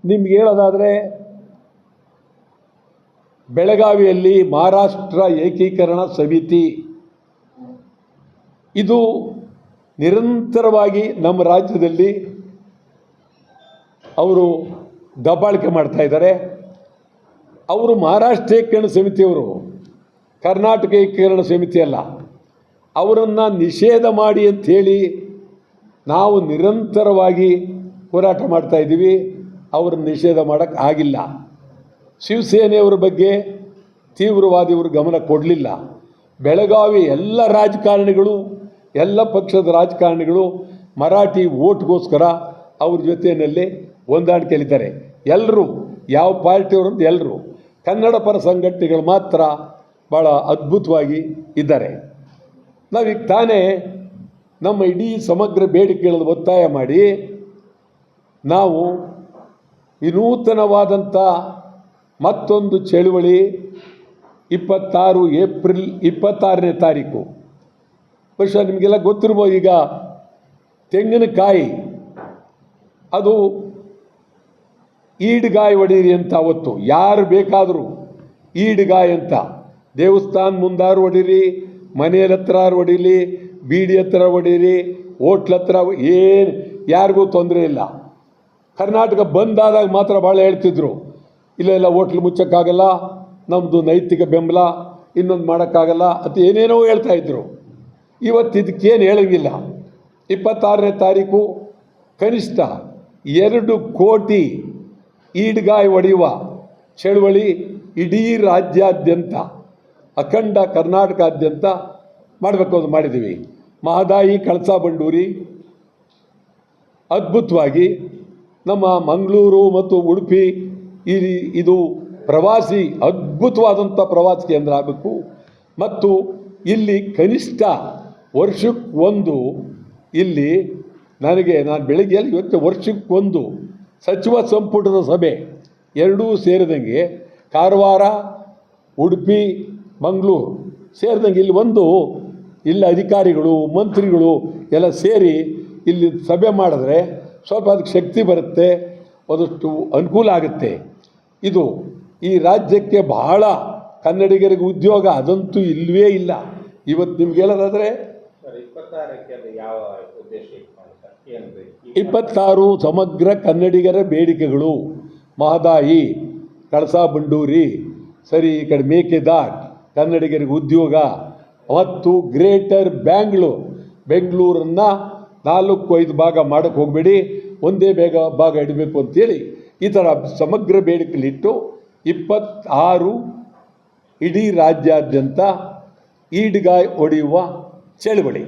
ನಿಮ್ಗೆ ಹೇಳೋದಾದರೆ ಬೆಳಗಾವಿಯಲ್ಲಿ ಮಹಾರಾಷ್ಟ್ರ ಏಕೀಕರಣ ಸಮಿತಿ ಇದು ನಿರಂತರವಾಗಿ ನಮ್ಮ ರಾಜ್ಯದಲ್ಲಿ ಅವರು ದಬ್ಬಾಳಿಕೆ ಮಾಡ್ತಾ ಇದ್ದಾರೆ. ಅವರು ಮಹಾರಾಷ್ಟ್ರ ಏಕೀಕರಣ ಸಮಿತಿಯವರು, ಕರ್ನಾಟಕ ಏಕೀಕರಣ ಸಮಿತಿ ಅಲ್ಲ. ಅವರನ್ನು ನಿಷೇಧ ಮಾಡಿ ಅಂಥೇಳಿ ನಾವು ನಿರಂತರವಾಗಿ ಹೋರಾಟ ಮಾಡ್ತಾ ಇದ್ದೀವಿ. ಅವರನ್ನು ನಿಷೇಧ ಮಾಡೋಕ್ಕೆ ಆಗಿಲ್ಲ. ಶಿವಸೇನೆಯವರ ಬಗ್ಗೆ ತೀವ್ರವಾದಿಯವರು ಗಮನ ಕೊಡಲಿಲ್ಲ. ಬೆಳಗಾವಿ ಎಲ್ಲ ರಾಜಕಾರಣಿಗಳು, ಎಲ್ಲ ಪಕ್ಷದ ರಾಜಕಾರಣಿಗಳು ಮರಾಠಿ ಓಟ್ಗೋಸ್ಕರ ಅವ್ರ ಜೊತೆಯಲ್ಲಿ ಹೊಂದಾಣಿಕೆಯಲ್ಲಿದ್ದಾರೆ. ಎಲ್ಲರೂ, ಯಾವ ಪಾರ್ಟಿಯವರಂತ ಎಲ್ಲರೂ, ಕನ್ನಡ ಪರ ಸಂಘಟನೆಗಳು ಮಾತ್ರ ಭಾಳ ಅದ್ಭುತವಾಗಿ ಇದ್ದಾರೆ. ನಾವೀಗ ತಾನೇ ನಮ್ಮ ಇಡೀ ಸಮಗ್ರ ಬೇಡಿಕೆಗಳನ್ನು ಒತ್ತಾಯ ಮಾಡಿ ನಾವು ವಿನೂತನವಾದಂಥ ಮತ್ತೊಂದು ಚಳುವಳಿ 26 ಏಪ್ರಿಲ್ 26ನೇ ತಾರೀಕು, ಬಹುಶಃ ನಿಮಗೆಲ್ಲ ಗೊತ್ತಿರ್ಬೋದು. ಈಗ ತೆಂಗಿನಕಾಯಿ ಅದು ಈಡ್ಗಾಯಿ ಹೊಡೀರಿ ಅಂತ ಅವತ್ತು ಯಾರು ಬೇಕಾದರೂ ಈಡ್ಗಾಯಿ ಅಂತ ದೇವಸ್ಥಾನ ಮುಂದಾರು ಹೊಡೀರಿ, ಮನೆಯ ಹತ್ರ ಹೊಡೀಲಿ, ಬೀಡಿ ಹತ್ರ ಹೊಡೀರಿ, ಹೋಟ್ಲ ಹತ್ರ, ಏನು ಯಾರಿಗೂ ತೊಂದರೆ ಇಲ್ಲ. ಕರ್ನಾಟಕ ಬಂದಾದಾಗ ಮಾತ್ರ ಭಾಳ ಹೇಳ್ತಿದ್ರು, ಇಲ್ಲ ಹೋಟ್ಲು ಮುಚ್ಚೋಕ್ಕಾಗಲ್ಲ, ನಮ್ಮದು ನೈತಿಕ ಬೆಂಬಲ, ಇನ್ನೊಂದು ಮಾಡೋಕ್ಕಾಗಲ್ಲ ಅಂತ ಏನೇನೋ ಹೇಳ್ತಾಯಿದ್ರು. ಇವತ್ತು ಇದಕ್ಕೇನು ಹೇಳೋಂಗಿಲ್ಲ. 26ನೇ ತಾರೀಕು ಕನಿಷ್ಠ 2 ಕೋಟಿ ಈಡ್ಗಾಯಿ ಹೊಡೆಯುವ ಚಳುವಳಿ ಇಡೀ ರಾಜ್ಯಾದ್ಯಂತ, ಅಖಂಡ ಕರ್ನಾಟಕಾದ್ಯಂತ ಮಾಡಬೇಕು ಅಂತ ಮಾಡಿದ್ದೀವಿ. ಮಹದಾಯಿ, ಕಳಸಾ ಬಂಡೂರಿ ಅದ್ಭುತವಾಗಿ ನಮ್ಮ ಮಂಗಳೂರು ಮತ್ತು ಉಡುಪಿ ಇದು ಪ್ರವಾಸಿ, ಅದ್ಭುತವಾದಂಥ ಪ್ರವಾಸಿ ಕೇಂದ್ರ ಆಗಬೇಕು. ಮತ್ತು ಇಲ್ಲಿ ಕನಿಷ್ಠ ವರ್ಷಕ್ಕೊಂದು, ಇಲ್ಲಿ ನಾನು ಬೆಳಗ್ಗೆ ಇವತ್ತು ವರ್ಷಕ್ಕೊಂದು ಸಚಿವ ಸಂಪುಟದ ಸಭೆ ಎರಡೂ ಸೇರಿದಂಗೆ, ಕಾರವಾರ, ಉಡುಪಿ, ಮಂಗಳೂರು ಸೇರಿದಂಗೆ ಇಲ್ಲಿ ಅಧಿಕಾರಿಗಳು, ಮಂತ್ರಿಗಳು ಎಲ್ಲ ಸೇರಿ ಇಲ್ಲಿ ಸಭೆ ಮಾಡಿದ್ರೆ ಸ್ವಲ್ಪ ಅದಕ್ಕೆ ಶಕ್ತಿ ಬರುತ್ತೆ, ಅದಷ್ಟು ಅನುಕೂಲ ಆಗುತ್ತೆ. ಇದು ಈ ರಾಜ್ಯಕ್ಕೆ ಬಹಳ, ಕನ್ನಡಿಗರಿಗೆ ಉದ್ಯೋಗ ಅದಂತೂ ಇಲ್ಲವೇ ಇಲ್ಲ. ಇವತ್ತು ನಿಮ್ಗೆ ಹೇಳೋದಾದರೆ 26 ಸಮಗ್ರ ಕನ್ನಡಿಗರ ಬೇಡಿಕೆಗಳು: ಮಹದಾಯಿ, ಕಳಸಾ ಬಂಡೂರಿ, ಸರಿ ಈ ಕಡೆ ಮೇಕೆದಾಟ್, ಕನ್ನಡಿಗರಿಗೆ ಉದ್ಯೋಗ, ಮತ್ತು ಗ್ರೇಟರ್ ಬೆಂಗಳೂರನ್ನು 4-5 ಭಾಗ ಮಾಡೋಕ್ಕೆ ಹೋಗಬೇಡಿ, ಒಂದೇ ಭಾಗ ಇಡಬೇಕು ಅಂತೇಳಿ ಈ ಥರ ಸಮಗ್ರ ಬೇಡಿಕೆಲಿಟ್ಟು 26 ಇಡೀ ರಾಜ್ಯಾದ್ಯಂತ ಈಡ್ಗಾಯಿ ಹೊಡೆಯುವ ಚಳುವಳಿ.